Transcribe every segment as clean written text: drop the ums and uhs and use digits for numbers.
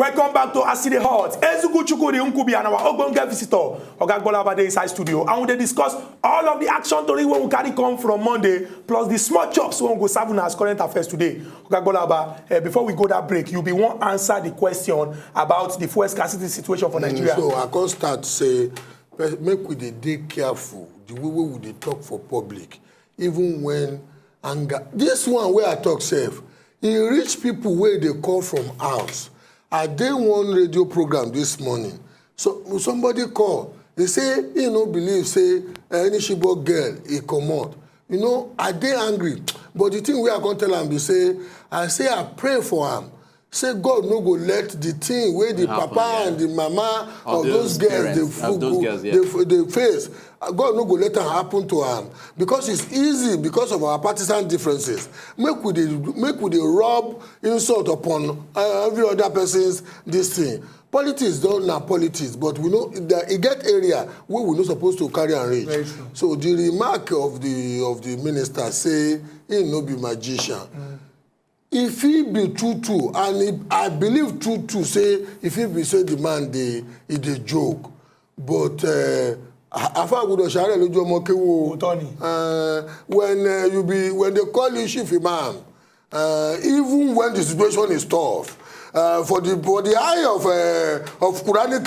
Welcome back to Aside Hot. Ezuku Chukuri Nkubi and our Ogbonge visitor, Ogagbola Abade inside studio. And we dey discuss all of the action story when we carry come from Monday, plus the small chops when we go serve as current affairs today. Ogagbola Abade, before we go that break, you be one answer the question about the fuel scarcity situation for Nigeria. So I can start say, make we dey careful the way we dey talk for public, even when anger. This one where I talk safe, e reach people where they call from house. I did one radio program this morning. So somebody call. They say, he no believe, say, any Chibok girl, he comot. You know, I dey angry. But the thing we are going to tell him, I say, I pray for him. Say, God no go let the thing where the papa and the mama of those girls, they face. God no go let it happen to him. Because it's easy because of our partisan differences. Make we dey rub insult upon every other person's this thing. Politics don't na politics, but we know that it get area where we're not supposed to carry and reach. So the remark of the minister say he no be magician. If he be true, and I believe true, say if he be say the man he dey joke, but afa gudo share lojo mo kewo when they call you chief imam, even when the situation is tough, for the eye of Quranic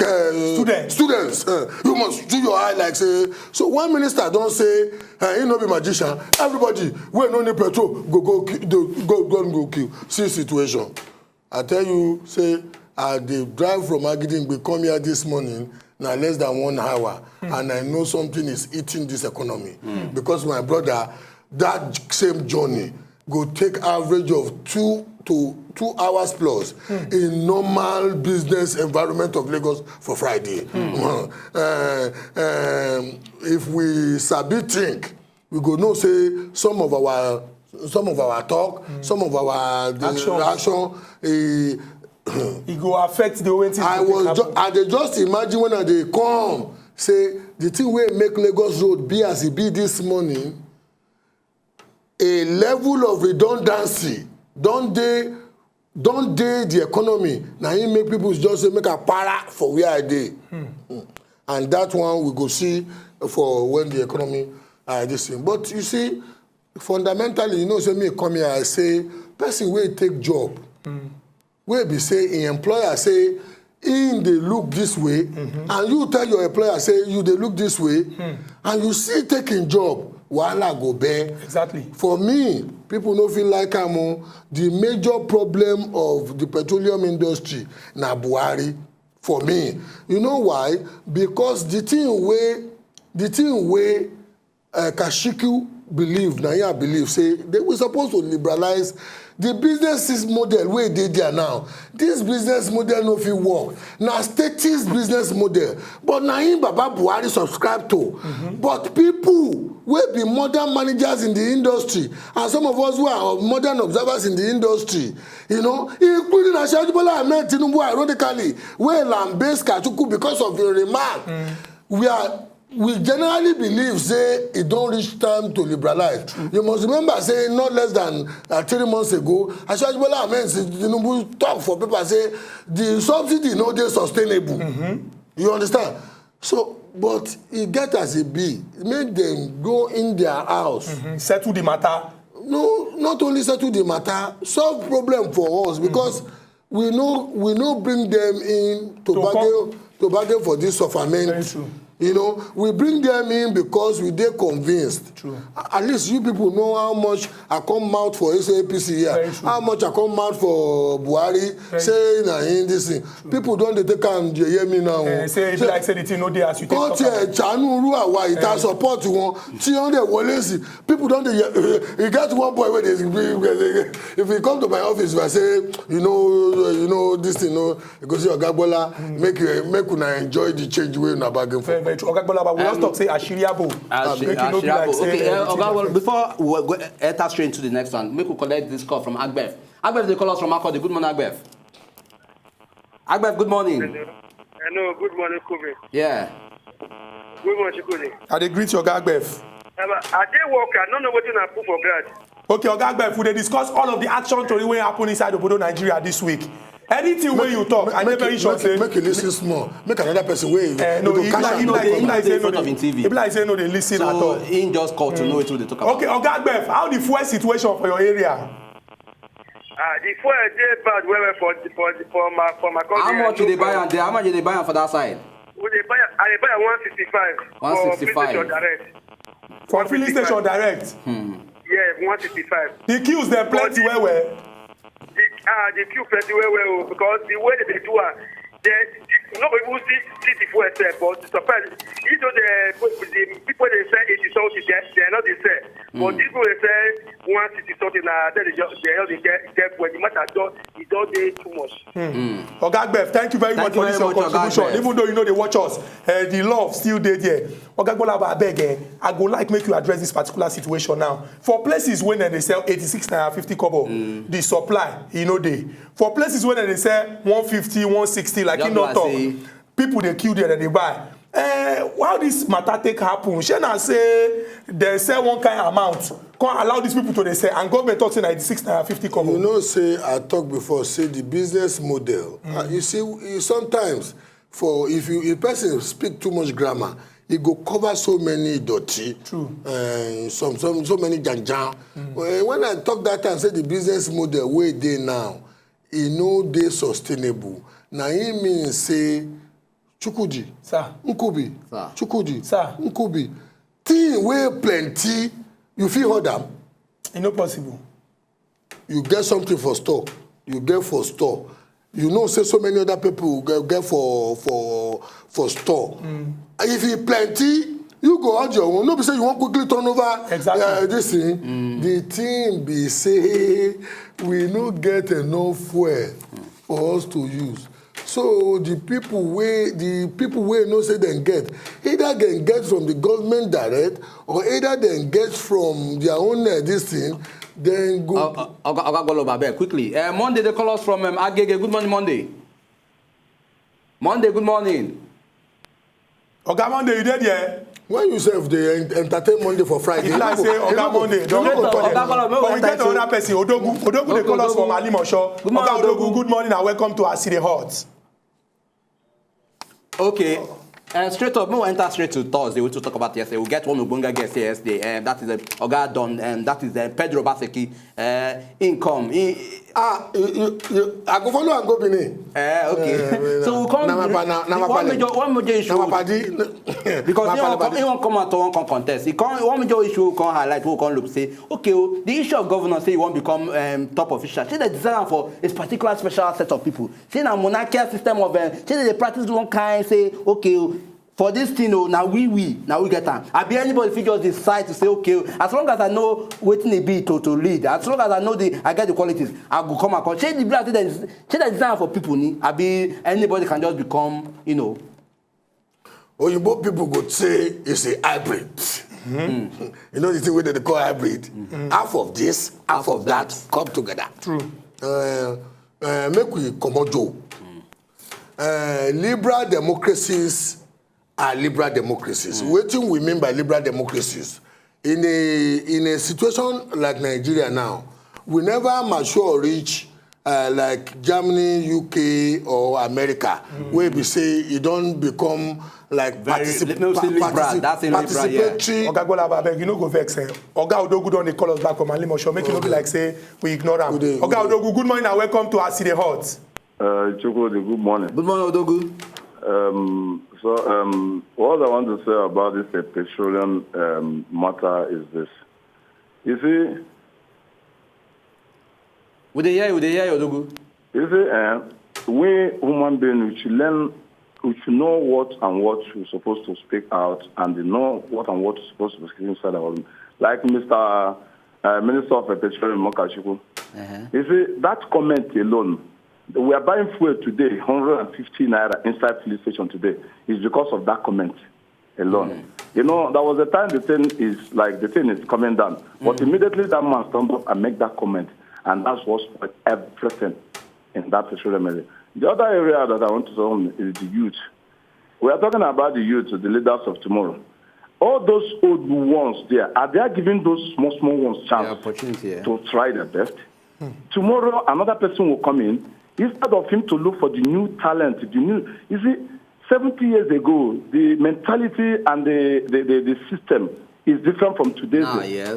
students, you must do your eye like say. So one minister don't say he no be magician. Everybody when no need petrol go kill. See situation. I tell you, say they drive from Agiding, we come here this morning. Now less than 1 hour, and I know something is eating this economy because my brother, that same journey go take average of 2 hours plus in normal business environment of Lagos for Friday. If we sabi think, we go know say some of our talk, some of our action. It go affect the way things I dey just imagine when they come say the thing wey make Lagos road be as it be this morning, a level of redundancy don dey the economy. Now he make people just say make a para for where I dey, and that one we go see for when the economy this thing. But you see, fundamentally, you know, say me come here, I say person wey take job. Where be say in employer say in they look this way, and you tell your employer say you they look this way, and you see taking job, wahala go bear. Exactly. For me, people no feel like the major problem of the petroleum industry na Buhari. For me, you know why? Because the thing way Kashiku believe, Naya believe, say they were supposed to liberalize the business model where they there now. This business model no fit work. Now statist business model, but now him Baba Buhari subscribe to. But people will be modern managers in the industry, and some of us who are modern observers in the industry, you know, including Asiwaju Bola Ahmed Tinubu, ironically, where Lambase Kachukwu because of your remark, we generally believe say it don't reach time to liberalize. You must remember say not less than 3 months ago, Asiwaju Bola Ahmed Tinubu talk for people say the subsidy no dey sustainable. You understand? So, but it get as it be. Make them go in their house. Settle the matter. No, not only settle the matter, solve problem for us because we no bring them in to bargain for this sufferment. Very true. You know, we bring them in because we dey convinced. True. At least you people know how much I come out for SAPC here, how much I come out for Buhari, saying in this thing. True. People don't take and hear me now. Say like say the thing no dey as you take talk. Chanu Ruawa, it has support one. People don't you get one boy where if he come to my office, if I say, you know this thing, you go see Ogagbola, make una enjoy the change way una bargain for. Very true. Ogagbola, we just talk say Ashiriabo. Okay, before we go enter straight into the next one, make we collect this call from Agbef. Agbef, they call us from Akode. Good morning, Agbef. Agbef, good morning. Hello, good morning, Kobe. Yeah. Good morning, Chikuni. I dey greet your Agbef. I dey work, I don't know what I put for grad. Okay, Agbef, we dey discuss all of the action story wey happen inside Obodo, Nigeria this week. Anything when you talk, I never sure say. Make you listen small. Make another person wait. No, he like say no, they listen at all. So he just called to know what they talk about. Okay, Oga Agbef, how the fuel situation for your area? The fuel dey bad well for my country. How much did they buy on there? How much did they buy on for that side? I dey buy 165. 165. For filling station direct. Yeah, 165. The queues dem plenty well. The queue plenty well because the way they do it, nobody will see the fuel sell, but surprise, you know the people they sell 80 something, they're not the sell. But these people they sell 160 something, then they get when the matter done, it don't dey too much. Oga Agbef, thank you very much for this your contribution. Even though you know they watch us, the love still dey there. Oga Agbolaba, abeg, I go like make you address this particular situation now. For places when they sell 86 naira 50 kobo, the supply, you know they. For places when they sell 150, 160, like in not talk, people they queue there and they buy. How this matter take happen? Shana say they sell one kind of amount. Can't allow these people to they sell, and government talks in 96 naira 50 kobo. You know, say I talked before. Say the business model. You see, sometimes for if person speak too much grammar, it go cover so many dirty. True. So many janjan. When I talk that time, say the business model where they now, it no dey sustainable. Now it means say Chukwudi, Sir. Nkubi, Sir. Chukwudi, Sir. Nkubi. Thing wey plenty, you fit hold am. It's not possible. You get something for store, you get for store. You know, say so many other people get for store. If it plenty, you go out your own. No be say you want quickly turn over. Exactly. This thing. The thing be say we no get enough fuel for us to use. So the people wey know say dem get, either dem get from the government direct or either dem get from their own this thing. Then go. Oga Agbolaba, quickly. Monday, they call us from Agege. Good morning, Monday. Monday, good morning. Oga Monday, you dead yet? When you say they entertain Monday for Friday, It's like say Oga Monday, don't go call them. But we get another person, Odogu. Odogu, they call us from Alimosho. Oga Odogu, good morning and welcome to Aside Hot. Okay. Straight up, we'll enter straight to Thursday. We'll talk about yesterday. We'll get one Ubunga guest yesterday. That is Oga Don, and that is Pedro Baseki. Income. I go follow and go Benin. Okay. So we'll come. One major issue. Because he won't come out to one contest. One major issue will come highlight. Will come look say, okay, the issue of governance say he won't become top official. Say the design for a particular special set of people. Say a monarchical system of say they practice one kind. Say okay. For this thing, now we get time. I be anybody if you just decide to say, okay, as long as I know waiting a bit to lead, as long as I know I get the qualities, I go come and change the black change the design for people. I be anybody can just become, you know. Oyinbo people go say it's a hybrid. You know the thing where they call hybrid. Half of this, half of that come together. True. Make we komodo. Liberal democracies are liberal democracies. What do we mean by liberal democracies? In a situation like Nigeria now, we never mature reach like Germany, UK, or America, where we say you don't become like participatory. Oga Agbolaba, abeg, you no go vex. Oga Odogu don dey call us back from Alimosho. Make you no be like say we ignore am. Oga Odogu, good morning and welcome to Aside Hot. Chukwudi, good morning. Good morning, Odogu. What I want to say about this petroleum matter is this. You see, Would they hear Odogu? you see, we human beings, we should know what we're supposed to speak out, and know what we're supposed to speak inside our room. Like Mr. Minister of Petroleum, Mokashiku. You see, that comment alone, we are buying fuel today, 150 naira inside police station today, is because of that comment alone. You know, there was a time the thing is coming down, but immediately that man stand up and make that comment, and that's what's everything in that petroleum area. The other area that I want to talk is the youth. We are talking about the youth, the leaders of tomorrow. All those old ones there, are they giving those small ones chance opportunity, to try their best? Tomorrow, another person will come in. instead of him to look for the new talent, you see, 70 years ago, the mentality and the system is different from today's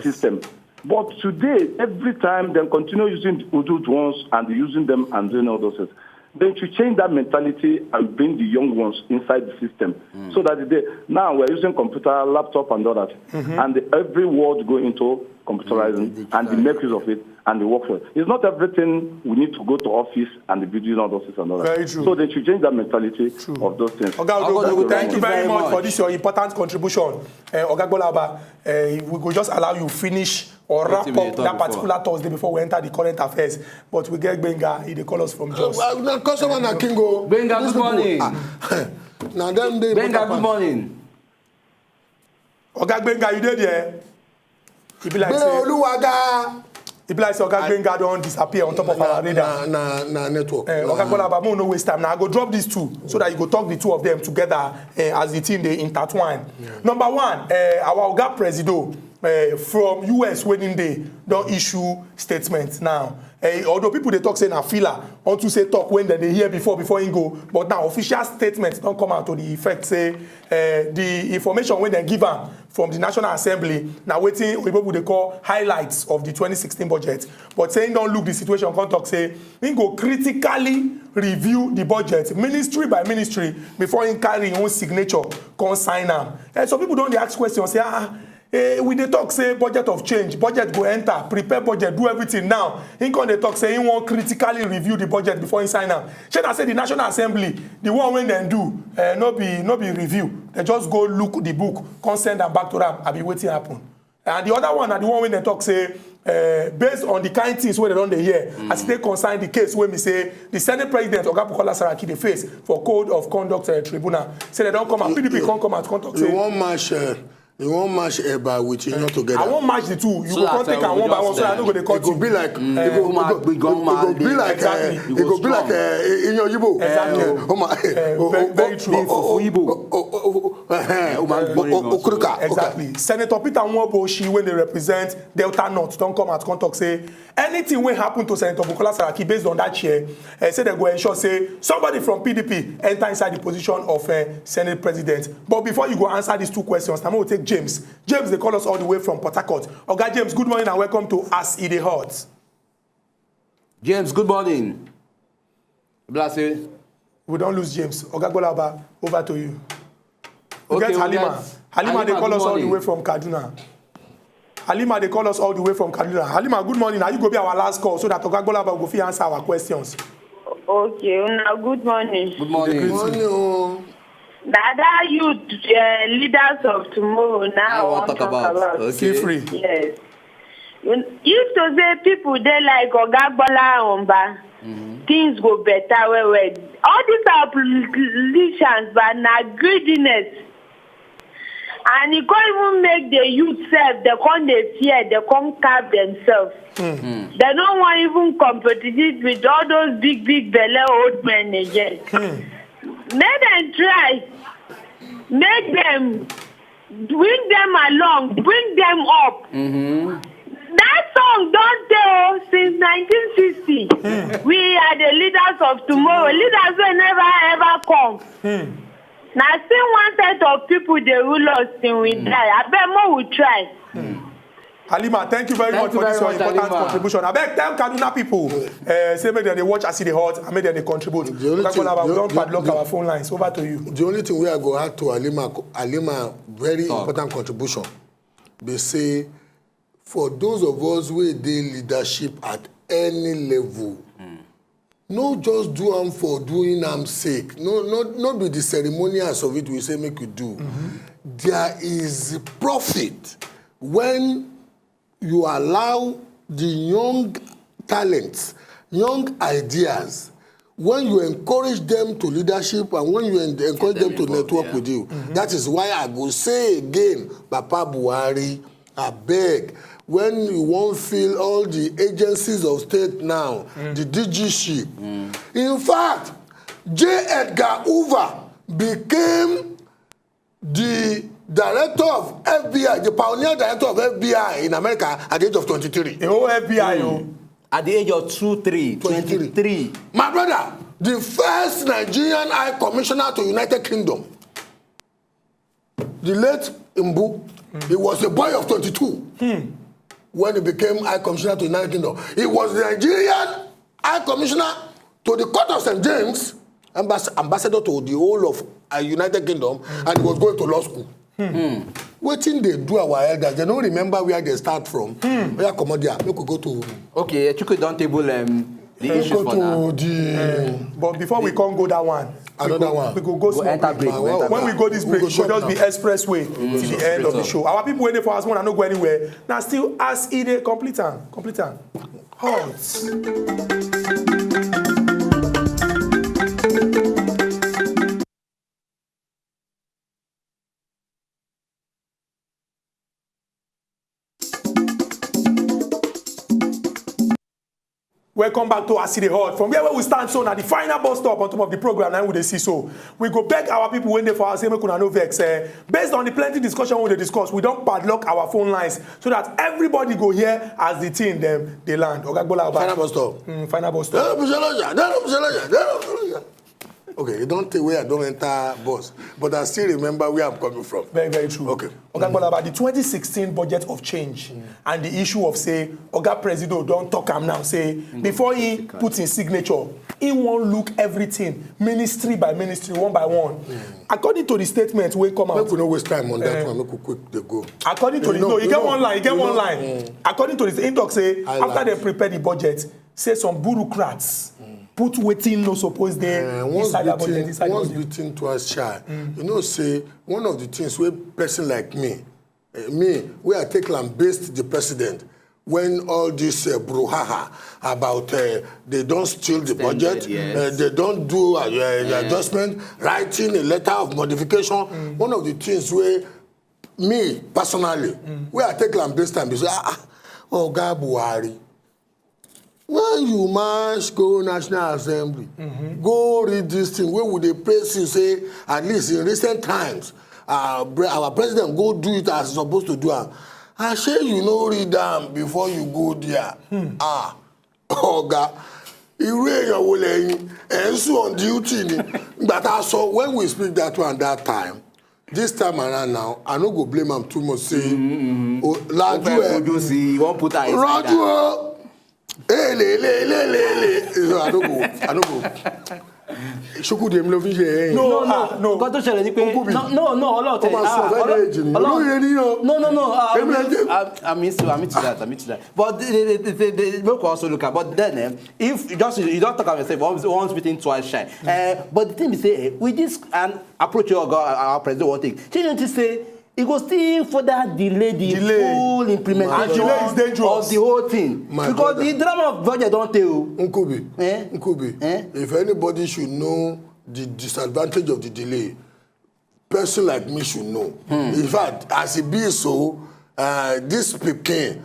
system. But today, every time they continue using the old ones and using them and doing all those things, then to change that mentality and bring the young ones inside the system. So that now we're using computer, laptop, and all that. And every world go into computerizing and they make use of it and they work for it. It's not everything we need to go to office and be doing all those things and all that. Very true. So they should change that mentality of those things. Thank you very much for this, your important contribution. Oga Gbolaba, we will just allow you finish or wrap up that particular Thursday before we enter the current affairs. But we get Benga, he call us from Jos. Customer na Kingo. Benga, good morning. Now them day. Benga, good morning. Oga Benga, you did there? He be like say Oga Benga don't disappear on top of our radar. Na network. Oga Gbolaba, no waste time. Now I go drop these two so that you go talk the two of them together as the team they intertwine. Number one, our Oga Presido from US Wedding Day don't issue statements now. Although people they talk say na filler, want to say talk when they hear before he go, but now official statements don't come out to the effect say the information when they give them from the National Assembly now waiting what they call highlights of the 2016 budget, but saying don't look the situation come talk say we go critically review the budget ministry by ministry before he carry his own signature come sign am. So people don't ask questions say we dey talk say budget of change, budget go enter, prepare budget, do everything now. He come dey talk say he wan critically review the budget before he sign am. Shey na say the National Assembly, the one wey dem do, no be review. They just go look the book, come send am back to am, abi wetin happen. And the other one na the one wey dem talk say based on the kind things wey dem don dey hear, as they concern the case wey me say the Senate President Oga Bukola Saraki dey face for Code of Conduct Tribunal. Say they don come out, PDP come out, come talk say you won't match Eba with you not together. I won't match the two. You so go take and one by one, so I don't go to cut. It could be like it could be like in your Yibo. Very true. Exactly. Senator Peter Nwaboshi, when they represent Delta North, don't come out contact say anything will happen to Senator Bukola Saraki based on that chair. Say they go ensure say somebody from PDP enter inside the position of Senate President. But before you go answer these two questions, I'm going to take James. James, they call us all the way from Port Harcourt. Oga James, good morning and welcome to As It Hot. James, good morning. Bless you. We don't lose James. Oga Gbolaba, over to you. We Okay, get Halima. Halima, they call us all the way from Kaduna. Halima, they call us all the way from Kaduna. Halima, good morning. Now you go be our last call so that Oga Gbolaba will go fit answer our questions. Okay, now good morning. Good morning. Good morning. Dada youth leaders of tomorrow now I want to talk about. Okay. Feel free. Yes. Used to say people they like Oga Gbola Omba. Things go better well. All these are politicians, but now greediness. And you can't even make the youth self, they can't fear, they can't carve themselves. They don't want even competitive with all those big belly old men again. Make them try. Make them, bring them along, bring them up. That song don't tell since 1960. We are the leaders of tomorrow. Leaders will never ever come. Now still one set of people they rule us till we die. I bet more will try. Halima, thank you very much for this important contribution. I beg tell Kaduna people, say make them they watch As It Hot and make them they contribute. We don't padlock our phone lines. Over to you. The only thing we are going to add to Halima very important contribution. They say, for those of us who do leadership at any level, no just do them for doing them sake. No be the ceremonials of it we say make you do. There is profit when you allow the young talents, young ideas, when you encourage them to leadership and when you encourage them to network with you. That is why I go say again, Papa Buhari, I beg, when you won't feel all the agencies of state now, the DGC. In fact, J. Edgar Hoover became the director of FBI, the pioneer director of FBI in America at the age of 23. The whole FBI, At the age of 23. My brother, the first Nigerian High Commissioner to United Kingdom, the late Mbu, he was a boy of 22 when he became High Commissioner to United Kingdom. He was the Nigerian High Commissioner to the Court of St. James, ambassador to the whole of United Kingdom, and he was going to law school. Wetin they do our elders, they don't remember where they start from. Where Commodia, we could go to. Okay, Chukwu don't table the issues for now. But before we can't go that one, we could go small break. When we go this break, it will just be expressway to the end of the show. Our people waiting for us want to not go anywhere. Now still ask Ide complete and halt. Welcome back to Aside Hot. From where we stand so now the final bus stop on top of the program now we dey see so. We go beg our people when they for us say make una no vex. Based on the plenty discussion we dey discuss, we don't padlock our phone lines so that everybody go here as the team them they land. Ogagbola Final bus stop. Final bus stop. Okay, you don't tell where I don't enter bus, but I still remember where I'm coming from. Very, very true. Okay. Ogagbola, about the 2016 budget of change and the issue of say Oga Presido don't talk him now say before he puts in signature, he won't look everything ministry by ministry, one by one. According to the statement we come out. Make we no waste time on that one. Make we quick they go. According to you get one line. According to this, he talk say after they prepare the budget, say some bureaucrats. Put waiting no suppose there inside the budget. Once beaten, twice shy. You know, say one of the things where person like me, where I take based the president when all this brouhaha about they don't steal the budget, they don't do adjustment, writing a letter of modification. One of the things where me personally, where I take based time, be say Oga Buhari. When you march go National Assembly, go read this thing. Where would they praise you? Say at least in recent times, our president go do it as supposed to do. I say you know read them before you go there. Oga, and so on duty. But also when we speak that one that time. This time around now, I don't go blame him too much. Say, Laju, won't put Raju. I don't go. Ṣókù dem ló fi ṣe ẹ̀yìn. No. Nǹkan tó ṣẹlẹ̀ ni pé no ọlọ́ọ̀tẹ̀. I mean to that. But the make we also look at. But then if you don't talk about yourself once beaten twice shy. But the thing is say with this approach our president will take. She don't say. It will still further delay the full implementation of the whole thing. Because the drama of budget don't tell. Nkubi. If anybody should know the disadvantage of the delay, person like me should know. In fact, as it be so, this Peking,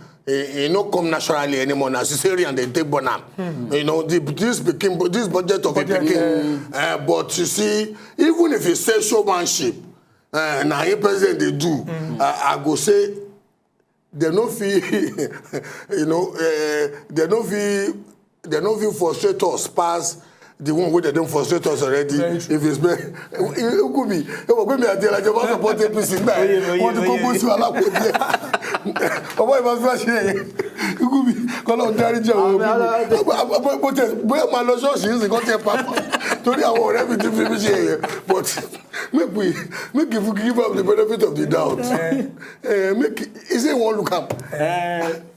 not come naturally anymore. Now, cesarean they take bonam. You know, this budget of a Peking. But you see, even if it says showmanship, now the president they do. I go say they no feel you know they no feel frustrate us past the one where they don't frustrate us already. If it's it could be me I tell like you support APC now. Want to go to ala Papa you must it could be call on Jerry Joe. But my lord she is going to papa. Torí àwọn ọ̀rẹ́ mi ti fi mi ṣe yẹn but make you give up the benefit of the doubt. Is it one look up?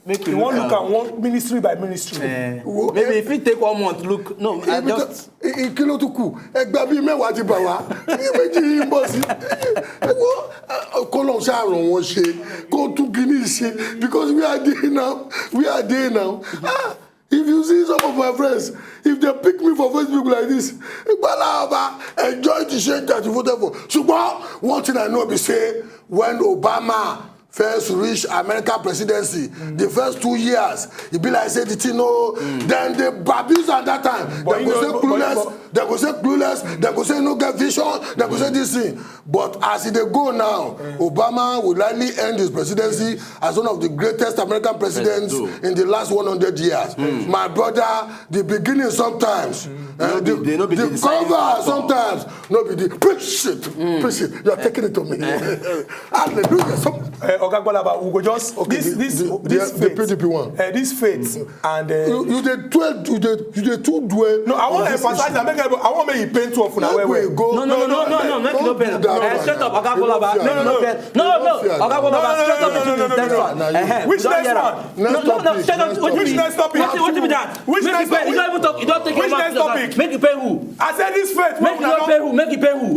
Make you one look at one ministry by ministry. Maybe if you take 1 month look no I just kilo tó kù ẹgbà bíi mẹ́wàá ti bà wá méjì yìí ń bọ̀ sí kọ́lọ̀ ṣàrùn wọn ṣe kó tún kíní ṣe because we are there now. If you see some of my friends, if they pick me for Facebook like this, enjoy the change that you voted for. So one thing I know be say when Obama first reach American presidency, the first 2 years, it be like say the thing no, then they abuse at that time. They go say clueless, they go say clueless, they go say no get vision, they go say this thing. But as they go now, Obama will likely end his presidency as one of the greatest American presidents in the last 100 years. My brother, the beginning sometimes, the cover sometimes, no be the preach it. You are taking it to me. Hallelujah. Ogagbolaba, we go just this the PDP one. This faith and you the two dwell. No, I want to emphasize that. I want to make it pain to of now. No, make no pain. Straight up, Ogagbolaba. No, Ogagbolaba. Straight up. Which next one? No, straight up. Which next topic? What be that? Which next topic? You don't even talk. You don't take. Which next topic? Make you pay who? I said this faith. Make you pay who? Make you pay who?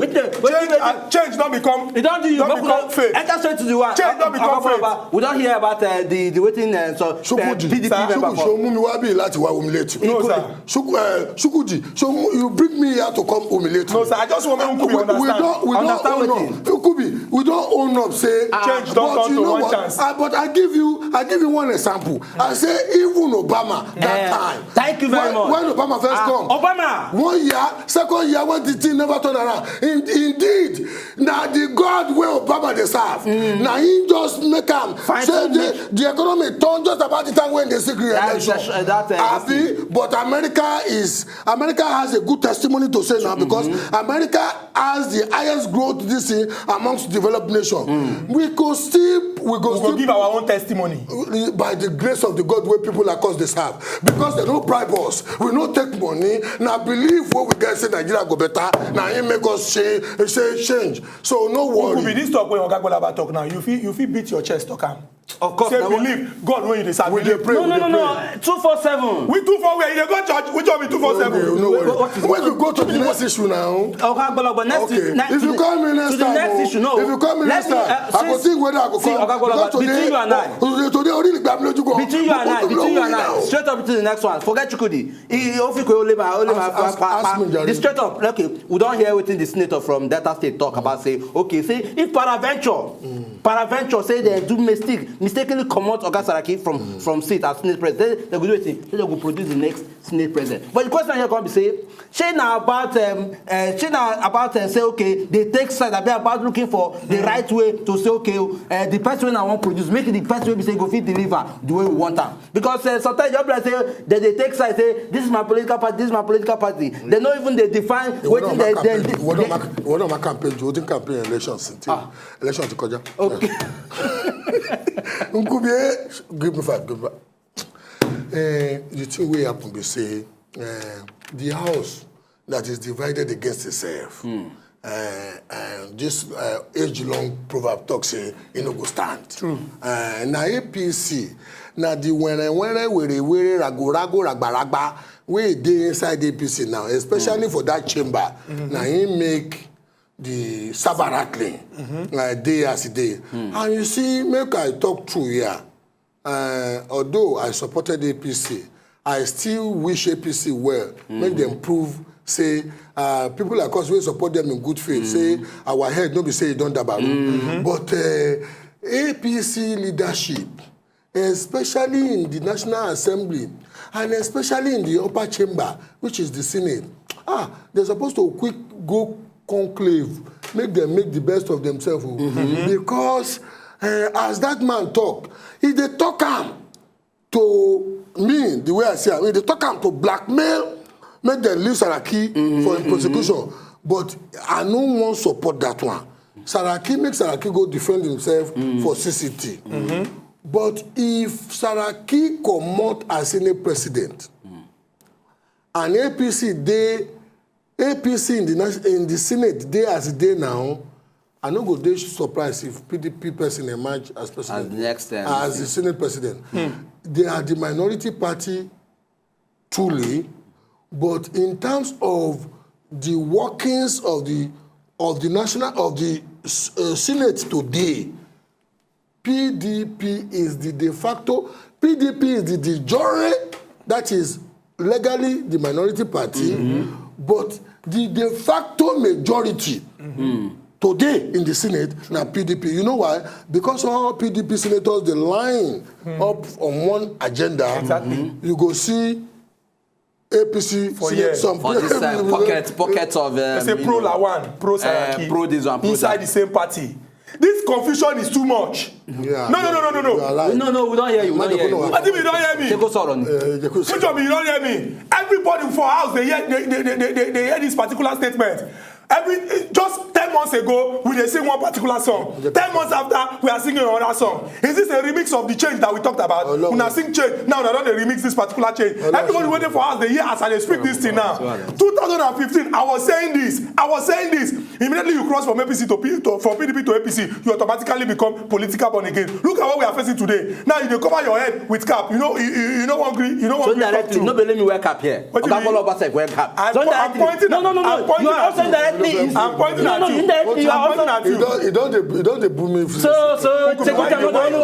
Change don't become. It don't do you. Don't become faith. Enter straight to the one. Change don't become faith. We don't hear about the waiting PDP member. No, sir. Shukuji, so you bring me here to come humiliate. No, sir. I just want to understand. We don't own up. Say change don't come to one chance. But I give you one example. I say even Obama that time. Thank you very much. When Obama first come, Obama 1 year, second year when the thing never turn around. Indeed, now the God where Obama they serve. Now he just make him say the economy turn just about the time when they secret election. But America has a good testimony to say now because America has the highest growth this year amongst developed nations. We go still give our own testimony by the grace of the God where people like us they serve because they don't bribe us. We don't take money. Now believe what we get say Nigeria go better. Now he make us change. So no worry. Could be this talk when Ogagbolaba talk now. You feel beat your chest talk am. Of course. Say believe God when you decide. We pray. No. 247. We 247 where you go church. Which one be 247? No worry. When you go to the next issue now. Ogagbolaba next. If you call me next time. Next issue, no. If you call me next time, I go think whether I go come. Between you and I. Today already Between you and I. Straight up to the next one. Forget Chukudi. The straight up. Okay, we don't hear within the senator from Delta State talk about say okay say if paraventure say they do mistakenly commot Oga Saraki from seat as Senate president, they go do it. They go produce the next Senate president. But the question here going to be say, she now about say okay, they take side about looking for the right way to say okay, the person I want produce, make it the person we say go fit deliver the way we want them. Because sometimes you like say that they take side say this is my political party, this is my political party. They not even they define what on my campaign, voting campaign elections election to Koja. Okay. Give me 5. The thing will happen be say the house that is divided against itself. And this age-long proverb talk say it no go stand. True. Now APC, now the when rago we dey inside APC now, especially for that chamber. Now he make the saber rattling day as a day. And you see, make I talk true here. Although I supported APC, I still wish APC well. Make them prove, say, people like us will support them in good faith. Say, our head, nobody say don't dabaru. But APC leadership, especially in the National Assembly, and especially in the upper chamber, which is the Senate, they're supposed to go conclave, make them make the best of themselves. Because as that man talk, if they talk him to me, the way I see it, they talk him to blackmail, make them leave Saraki for prosecution. But I no want support that one. Saraki make Saraki go defend himself for CCT. But if Saraki come out as Senate president, and APC in the Senate day as a day now, I no go dey surprised if PDP person emerge as president as the Senate president. They are the minority party truly, but in terms of the workings of the Senate today, PDP is the de facto. PDP is the de jure, that is legally the minority party, but the de facto majority today in the Senate, now PDP. You know why? Because all PDP senators, they line up on one agenda. Exactly. You go see APC For some For this pockets of say pro Lawan, pro Saraki, pro this one, pro inside that. the same party. This confusion is too much. Yeah. No. No, we don't hear you. We don't hear you. I think you don't hear me. Take us all on. Which of you don't hear me? Everybody for house they hear this particular statement. Just 10 months ago, we sing one particular song. 10 months after, we are singing another song. Is this a remix of the change that we talked about? We now sing change. Now they don't remix this particular change. Everybody waiting for us. They hear us and they speak this thing now. 2015, I was saying this. Immediately you cross from APC from PDP to APC, you automatically become political born again. Look at what we are facing today. Now you cover your head with cap. You know one green. You know one green. So directly, nobody let me wear cap here. What do you mean? I'm pointing. No. You are also directly. I'm pointing at you. Indirectly, you are also at you. You don't boom me. So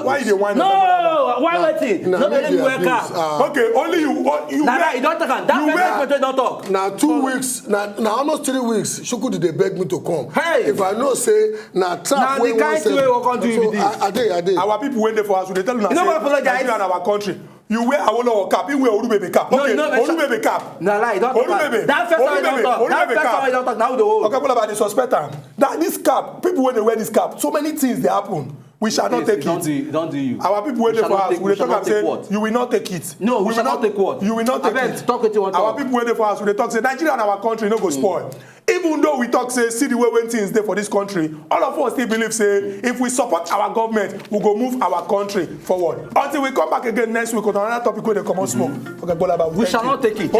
why you want? No, why waiting? Nobody let me wear cap. Okay, only you. You don't talk. That person don't talk. Now 2 weeks. Now almost 3 weeks. Shukudu they beg me to come. Hey. If I know say now trap the kind way we come to you with this. I did. Our people went there for us. They tell us. You know what apologize? Nigeria and our country. You wear Awolowo cap. You wear Olubebe cap. Okay, Olubebe cap. No lie, don't talk. That first one don't talk. That first one don't talk. Now the whole. Okay, what about the suspect? That this cap, people when they wear this cap, so many things they happen. We shall not take it. Don't do you. Our people waiting for us. We talk and say, you will not take it. No, we shall not take what? You will not take it. Talk with you. Our people waiting for us. We talk say Nigeria and our country no go spoil. Even though we talk say see the way when things there for this country, all of us still believe say if we support our government, we go move our country forward. Until we come back again next week on another topic where they come on smoke. Okay, Bola, we shall not take it.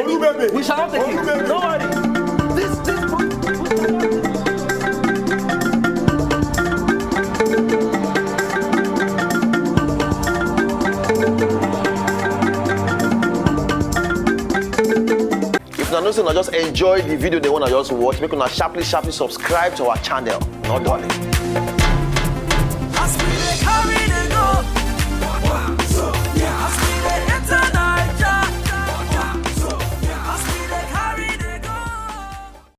We shall not take it. Don't worry. Now, just enjoy the video they want to just watch. Make una sharply subscribe to our channel. Not darling.